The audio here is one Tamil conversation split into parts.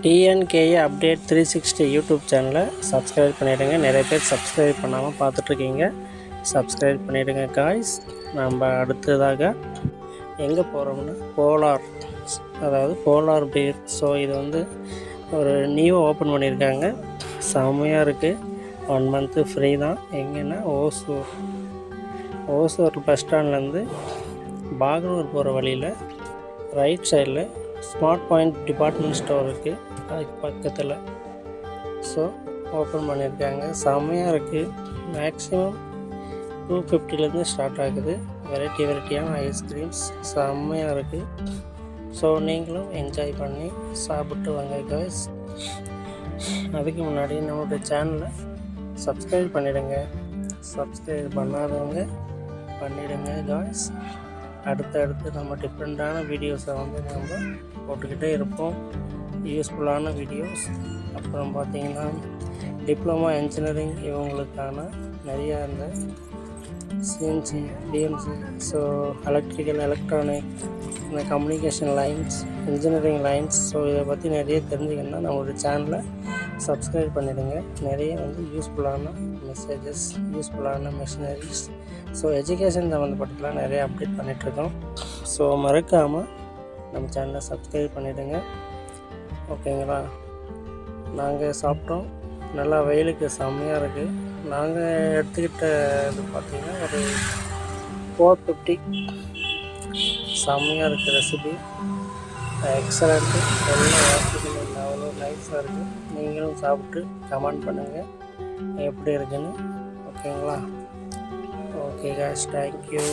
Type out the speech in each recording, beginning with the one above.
டிஎன்கேஏ அப்டேட் 360 யூடியூப் சேனலை சப்ஸ்கிரைப் பண்ணிவிடுங்க. நிறைய பேர் சப்ஸ்கிரைப் பண்ணாமல் பார்த்துட்ருக்கீங்க. சப்ஸ்கிரைப் பண்ணிவிடுங்க காய்ஸ். நம்ம அடுத்ததாக எங்கே போகிறோம்னா போலார், அதாவது போலார் பீர். ஸோ இது வந்து ஒரு நியூ ஓப்பன் பண்ணியிருக்காங்க. செம்மையாக இருக்குது. 1 மந்த்து ஃப்ரீ தான். எங்கன்னா ஓசூர் பஸ் ஸ்டாண்ட்லேருந்து பாகனூர் போகிற வழியில் ரைட் சைடில் ஸ்மார்ட் பாயிண்ட் டிபார்ட்மெண்ட் ஸ்டோர் இருக்குது, அதுக்கு பக்கத்தில். ஸோ ஓப்பன் பண்ணியிருக்காங்க. செம்மையாக இருக்குது. மேக்ஸிமம் 250லேருந்து ஸ்டார்ட் ஆகுது. வெரைட்டியான ஐஸ்கிரீம்ஸ் செம்மையாக இருக்குது. ஸோ நீங்களும் என்ஜாய் பண்ணி சாப்பிட்டு வாங்க காய்ஸ். அதுக்கு முன்னாடி நம்மளுடைய சேனலை சப்ஸ்கிரைப் பண்ணிவிடுங்க. சப்ஸ்கிரைப் பண்ணாதவங்க பண்ணிவிடுங்க காய்ஸ். அடுத்தடுத்து நம்ம டிஃப்ரெண்ட்டான வீடியோஸை வந்து நம்ம போட்டுக்கிட்டே இருப்போம். யூஸ்ஃபுல்லான வீடியோஸ். அப்புறம் பார்த்திங்கன்னா டிப்ளமா இன்ஜினியரிங் இவங்களுக்கான நிறையா இந்த CNC, TMC, so electrical, electronic, இந்த communication lines, engineering lines. So இதை பற்றி நிறைய தெரிஞ்சுக்கணுன்னா நம்மளோட சேனலை சப்ஸ்கிரைப் பண்ணிவிடுங்க. நிறைய வந்து யூஸ்ஃபுல்லான மெசேஜஸ், யூஸ்ஃபுல்லான மிஷினரிஸ், ஸோ எஜுகேஷன் சம்மந்தப்பட்டலாம் நிறைய அப்டேட் பண்ணிகிட்ருக்கோம். ஸோ மறக்காமல் நம்ம சேனலை சப்ஸ்கிரைப் பண்ணிவிடுங்க. ஓகேங்களா? நாங்கள் சாப்பிட்டோம். நல்லா வெயிலுக்கு செம்மையாக இருக்குது. நாங்கள் எடுத்துக்கிட்ட இது பார்த்திங்கன்னா ஒரு 450. செம்மையாக இருக்குது ரெசிபி. எக்ஸலண்ட்டு. எல்லாம் வாசிக்கணும் இல்லை, அவ்வளோ நைஸாக இருக்குது. நீங்களும் சாப்பிட்டு கமெண்ட் பண்ணுங்கள் எப்படி இருக்குன்னு. ஓகேங்களா? Okay guys, thank you,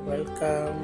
welcome.